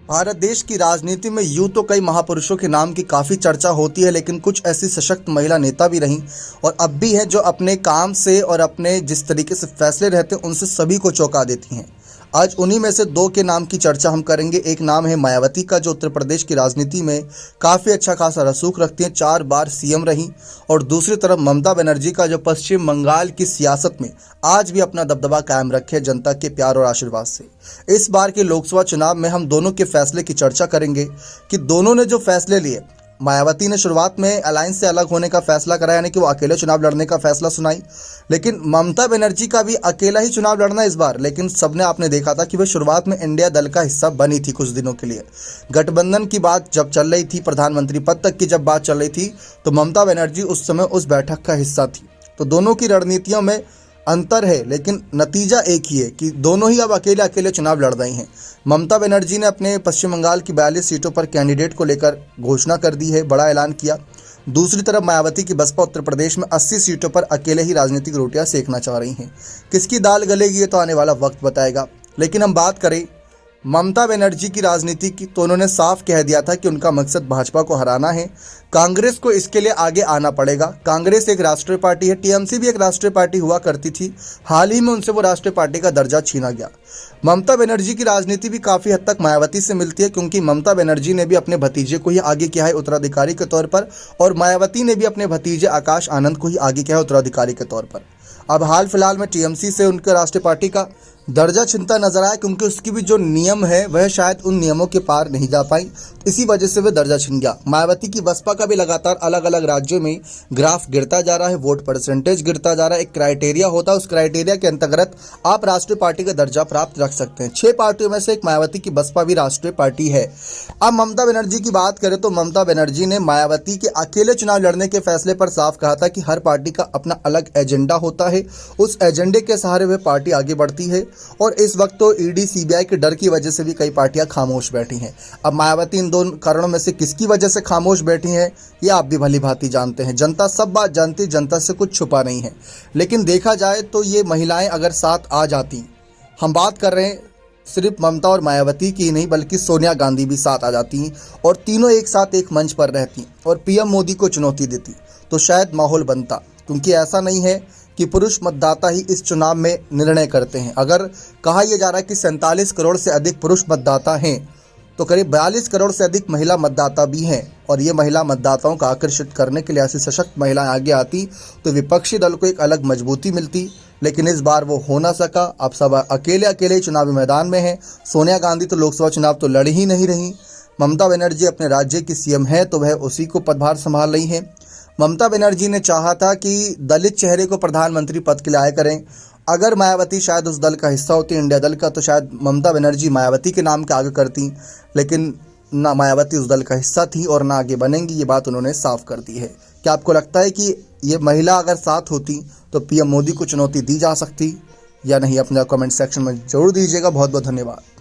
भारत देश की राजनीति में यूं तो कई महापुरुषों के नाम की काफ़ी चर्चा होती है, लेकिन कुछ ऐसी सशक्त महिला नेता भी रहीं और अब भी हैं जो अपने काम से और अपने जिस तरीके से फैसले रहते हैं उनसे सभी को चौंका देती हैं। आज उन्हीं में से दो के नाम की चर्चा हम करेंगे। एक नाम है मायावती का, जो उत्तर प्रदेश की राजनीति में काफ़ी अच्छा खासा रसूख रखती हैं, 4 बार सीएम रहीं। और दूसरी तरफ ममता बनर्जी का, जो पश्चिम बंगाल की सियासत में आज भी अपना दबदबा कायम रखे जनता के प्यार और आशीर्वाद से। इस बार के लोकसभा चुनाव में हम दोनों के फैसले की चर्चा करेंगे कि दोनों ने जो फैसले लिए। मायावती ने शुरुआत में अलायंस से अलग होने का फैसला करा, यानी कि वो अकेले चुनाव लड़ने का फैसला सुनाई, लेकिन ममता बनर्जी का भी अकेला ही चुनाव लड़ना इस बार। लेकिन सबने आपने देखा था कि वह शुरुआत में इंडिया दल का हिस्सा बनी थी कुछ दिनों के लिए। गठबंधन की बात जब चल रही थी, प्रधानमंत्री पद तक की जब बात चल रही थी, तो ममता बनर्जी उस समय उस बैठक का हिस्सा थी। तो दोनों की रणनीतियों में अंतर है, लेकिन नतीजा एक ही है कि दोनों ही अब अकेले अकेले चुनाव लड़ रही हैं। ममता बनर्जी ने अपने पश्चिम बंगाल की 42 सीटों पर कैंडिडेट को लेकर घोषणा कर दी है, बड़ा ऐलान किया। दूसरी तरफ मायावती की बसपा उत्तर प्रदेश में 80 सीटों पर अकेले ही राजनीतिक रोटियां सेकना चाह रही हैं। किसकी दाल गलेगी ये तो आने वाला वक्त बताएगा। लेकिन हम बात करें ममता बनर्जी की राजनीति की, तो उन्होंने साफ कह दिया था कि उनका मकसद भाजपा को हराना है। कांग्रेस को इसके लिए आगे आना पड़ेगा। कांग्रेस एक राष्ट्रीय पार्टी है, टीएमसी भी एक राष्ट्रीय पार्टी हुआ करती थी, हाल ही में उनसे वो राष्ट्रीय पार्टी का दर्जा छीना गया। ममता बनर्जी की राजनीति भी काफ़ी हद तक मायावती से मिलती है, क्योंकि ममता बनर्जी ने भी अपने भतीजे को ही आगे किया है उत्तराधिकारी के तौर पर, और मायावती ने भी अपने भतीजे आकाश आनंद को ही आगे किया है उत्तराधिकारी के तौर पर। अब हाल फिलहाल में टीएमसी से उनके राष्ट्रीय पार्टी का दर्जा छिनता नजर आया, क्योंकि उसकी भी जो नियम है वह शायद उन नियमों के पार नहीं जा पाई, इसी वजह से वह दर्जा छिन गया। मायावती की बसपा का भी लगातार अलग अलग राज्यों में ग्राफ गिरता जा रहा है, वोट परसेंटेज गिरता जा रहा है। एक क्राइटेरिया होता है, उस क्राइटेरिया के अंतर्गत आप राष्ट्रीय पार्टी का दर्जा प्राप्त रख सकते हैं। 6 पार्टियों में से एक मायावती की बसपा भी राष्ट्रीय पार्टी है। अब ममता बनर्जी की बात करें तो ममता बनर्जी ने मायावती के अकेले चुनाव लड़ने के फैसले पर साफ कहा था कि हर पार्टी का अपना अलग एजेंडा होता है, उस एजेंडे के सहारे वह पार्टी आगे बढ़ती है। और इस वक्त तो ईडी सीबीआई के डर की वजह से भी कई पार्टियां खामोश बैठी हैं। अब मायावती इन दोनों कारणों में से किसकी वजह से खामोश बैठी हैं ये आप भी भली भांति जानते हैं। जनता सब बात जानती, जनता से कुछ छुपा नहीं है। लेकिन देखा जाए तो ये महिलाएं अगर साथ आ जाती, हम बात कर रहे हैं सिर्फ ममता और मायावती की नहीं, बल्कि सोनिया गांधी भी साथ आ जाती और तीनों एक साथ एक मंच पर रहती और पीएम मोदी को चुनौती देती, तो शायद माहौल बनता। क्योंकि ऐसा नहीं है कि पुरुष मतदाता ही इस चुनाव में निर्णय करते हैं। अगर कहा यह जा रहा है कि 47 करोड़ से अधिक पुरुष मतदाता हैं, तो करीब 42 करोड़ से अधिक महिला मतदाता भी हैं। और ये महिला मतदाताओं को आकर्षित करने के लिए ऐसी सशक्त महिलाएं आगे आती तो विपक्षी दल को एक अलग मजबूती मिलती। लेकिन इस बार वो हो ना सका। अब सब अकेले अकेले चुनावी मैदान में हैं। सोनिया गांधी तो लोकसभा चुनाव तो लड़ ही नहीं रही। ममता बनर्जी अपने राज्य की सीएम है, तो वह उसी को पदभार संभाल रही हैं। ममता बनर्जी ने चाहा था कि दलित चेहरे को प्रधानमंत्री पद के लिए आया करें। अगर मायावती शायद उस दल का हिस्सा होती, इंडिया दल का, तो शायद ममता बनर्जी मायावती के नाम के आगे करती। लेकिन ना मायावती उस दल का हिस्सा थी और ना आगे बनेंगी, ये बात उन्होंने साफ कर दी है। क्या आपको लगता है कि ये महिला अगर साथ होती तो पीएम मोदी को चुनौती दी जा सकती या नहीं? अपने कमेंट सेक्शन में जरूर दीजिएगा। बहुत बहुत धन्यवाद।